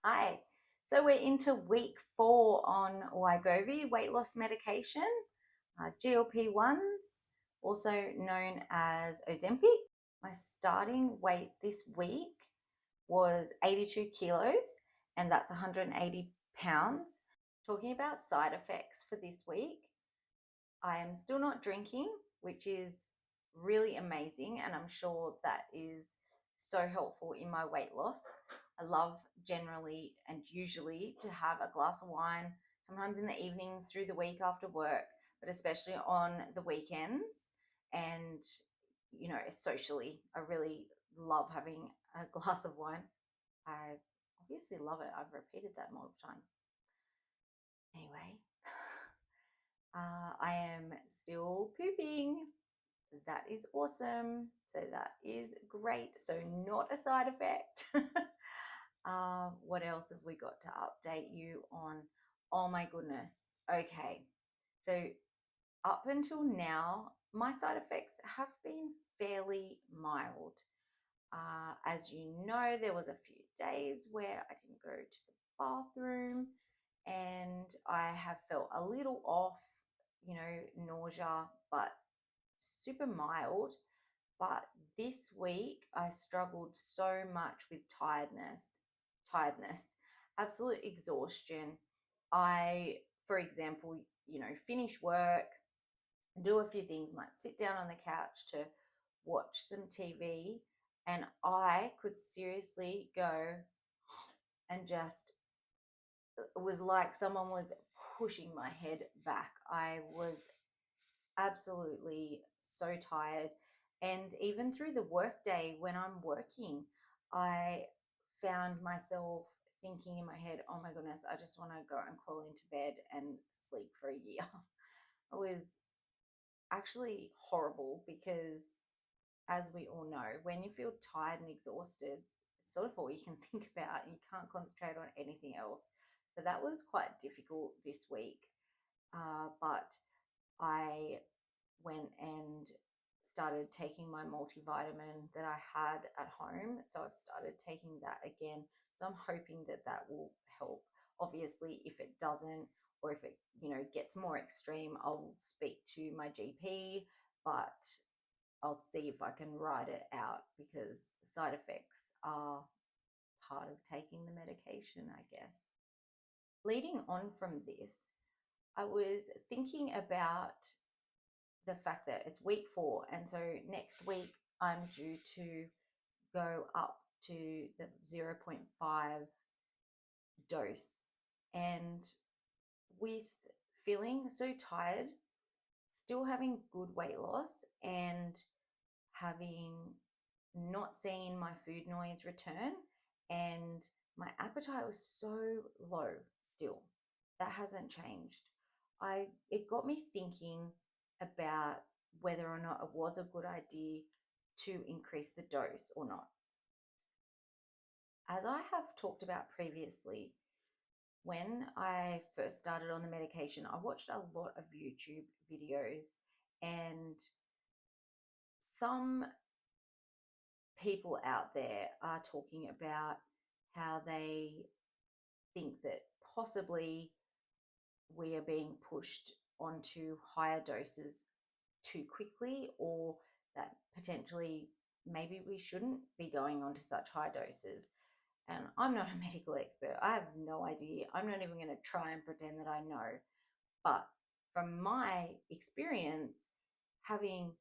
Hi. So we're into week 4 on Wegovy weight loss medication, GLP-1s, also known as Ozempic. My starting weight this week was 82 kilos, and that's 180 pounds. Talking about side effects for this week, I am still not drinking, which is really amazing, and I'm sure that is so helpful in my weight loss. I love generally and usually to have a glass of wine, sometimes in the evenings through the week after work, but especially on the weekends. And, socially, I really love having a glass of wine. I obviously love it. I've repeated that multiple times. Anyway, I am still pooping. That is awesome. So that is great. So not a side effect. What else have we got to update you on? Oh my goodness. Okay. So up until now, my side effects have been fairly mild. As you know, there was a few days where I didn't go to the bathroom and I have felt a little off, nausea, but super mild. But this week I struggled so much with tiredness, absolute exhaustion. I, for example, finish work, do a few things, might sit down on the couch to watch some TV, and I could seriously go and just, it was like someone was pushing my head back. I was absolutely so tired. And even through the workday when I'm working, I found myself thinking in my head, oh my goodness, I just want to go and crawl into bed and sleep for a year. It was actually horrible because, as we all know, when you feel tired and exhausted, it's sort of all you can think about and you can't concentrate on anything else. So that was quite difficult this week. But I went and started taking my multivitamin that I had at home. So I've started taking that again. So I'm hoping that that will help. Obviously, if it doesn't, or if it, gets more extreme, I'll speak to my GP, but I'll see if I can ride it out because side effects are part of taking the medication, I guess. Leading on from this, I was thinking about the fact that it's week 4, and so next week I'm due to go up to the zero 0.5 dose. And with feeling so tired, still having good weight loss, and having not seen my food noise return, and my appetite was so low still. That hasn't changed. It got me thinking about whether or not it was a good idea to increase the dose or not. As I have talked about previously, when I first started on the medication, I watched a lot of YouTube videos, and some people out there are talking about how they think that possibly we are being pushed onto higher doses too quickly, or that potentially maybe we shouldn't be going on to such high doses. And I'm not a medical expert. I have no idea. I'm not even going to try and pretend that I know. But from my experience, having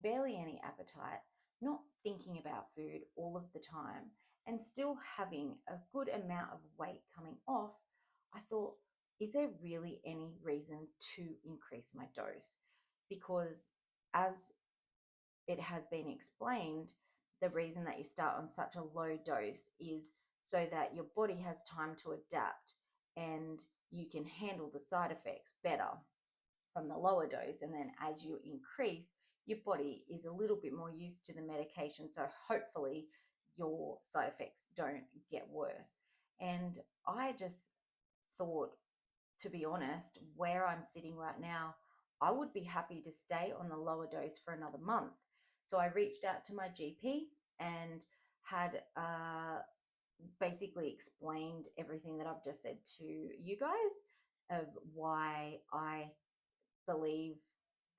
barely any appetite, not thinking about food all of the time, and still having a good amount of weight coming off, I thought, is there really any reason to increase my dose? Because, as it has been explained, the reason that you start on such a low dose is so that your body has time to adapt and you can handle the side effects better from the lower dose. And then as you increase, your body is a little bit more used to the medication. So hopefully your side effects don't get worse. And I just thought, to be honest, where I'm sitting right now, I would be happy to stay on the lower dose for another month. So I reached out to my GP and had a basically explained everything that I've just said to you guys of why I believe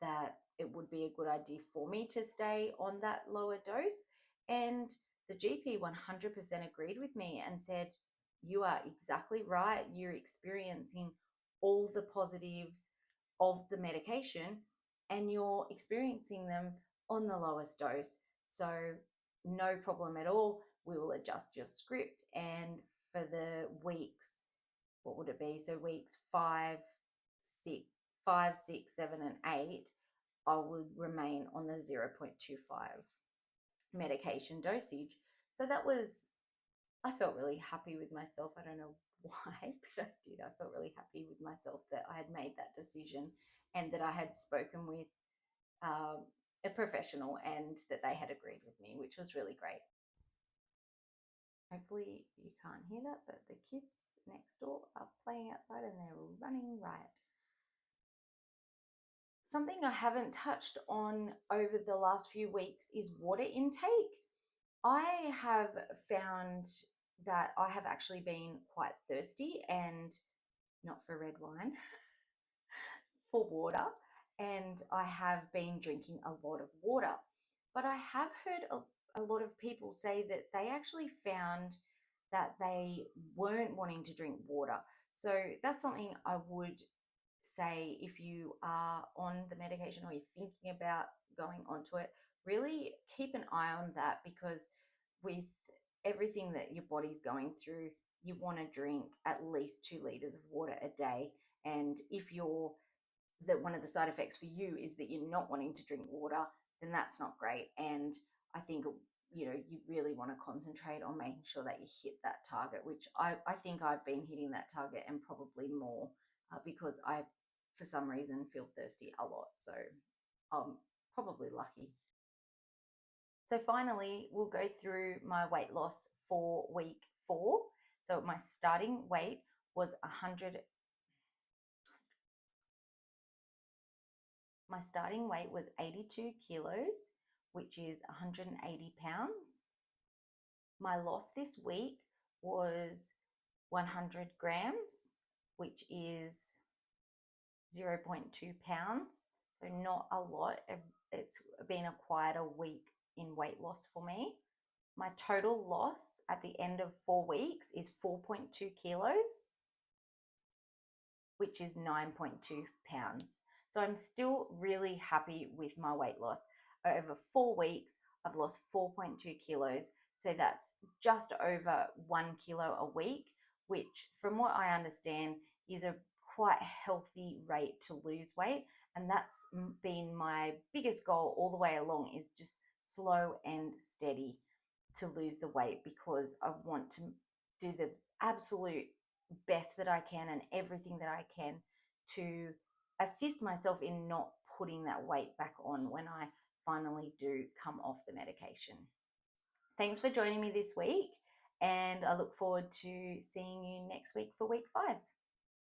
that it would be a good idea for me to stay on that lower dose. And the GP 100% agreed with me and said, you are exactly right. You're experiencing all the positives of the medication and you're experiencing them on the lowest dose. So, no problem at all. We will adjust your script. And for the weeks, what would it be? So, weeks 5, 6, 7, and 8, I would remain on the 0.25 medication dosage. So that was, I felt really happy with myself. I don't know why, but I did. I felt really happy with myself that I had made that decision and that I had spoken with a professional and that they had agreed with me, which was really great. Hopefully you can't hear that, but the kids next door are playing outside and they're running riot. Something I haven't touched on over the last few weeks is water intake. I have found that I have actually been quite thirsty, and not for red wine, for water, and I have been drinking a lot of water. But I have heard a lot of people say that they actually found that they weren't wanting to drink water. So that's something I would say if you are on the medication or you're thinking about going onto it, really keep an eye on that, because with everything that your body's going through, you want to drink at least 2 liters of water a day. And if you're that one of the side effects for you is that you're not wanting to drink water, then that's not great. And I think you really want to concentrate on making sure that you hit that target, which I think I've been hitting that target and probably more, because I, for some reason, feel thirsty a lot. So I'm probably lucky. So finally, we'll go through my weight loss for week 4. So my starting weight was 100. My starting weight was 82 kilos, which is 180 pounds. My loss this week was 100 grams, which is 0.2 pounds. So not a lot. It's been quite a week in weight loss for me. My total loss at the end of 4 weeks is 4.2 kilos, which is 9.2 pounds. So I'm still really happy with my weight loss. Over 4 weeks, I've lost 4.2 kilos. So that's just over 1 kilo a week, which from what I understand is a quite healthy rate to lose weight. And that's been my biggest goal all the way along, is just slow and steady to lose the weight, because I want to do the absolute best that I can and everything that I can to assist myself in not putting that weight back on when I finally do come off the medication. Thanks for joining me this week, and I look forward to seeing you next week for week 5.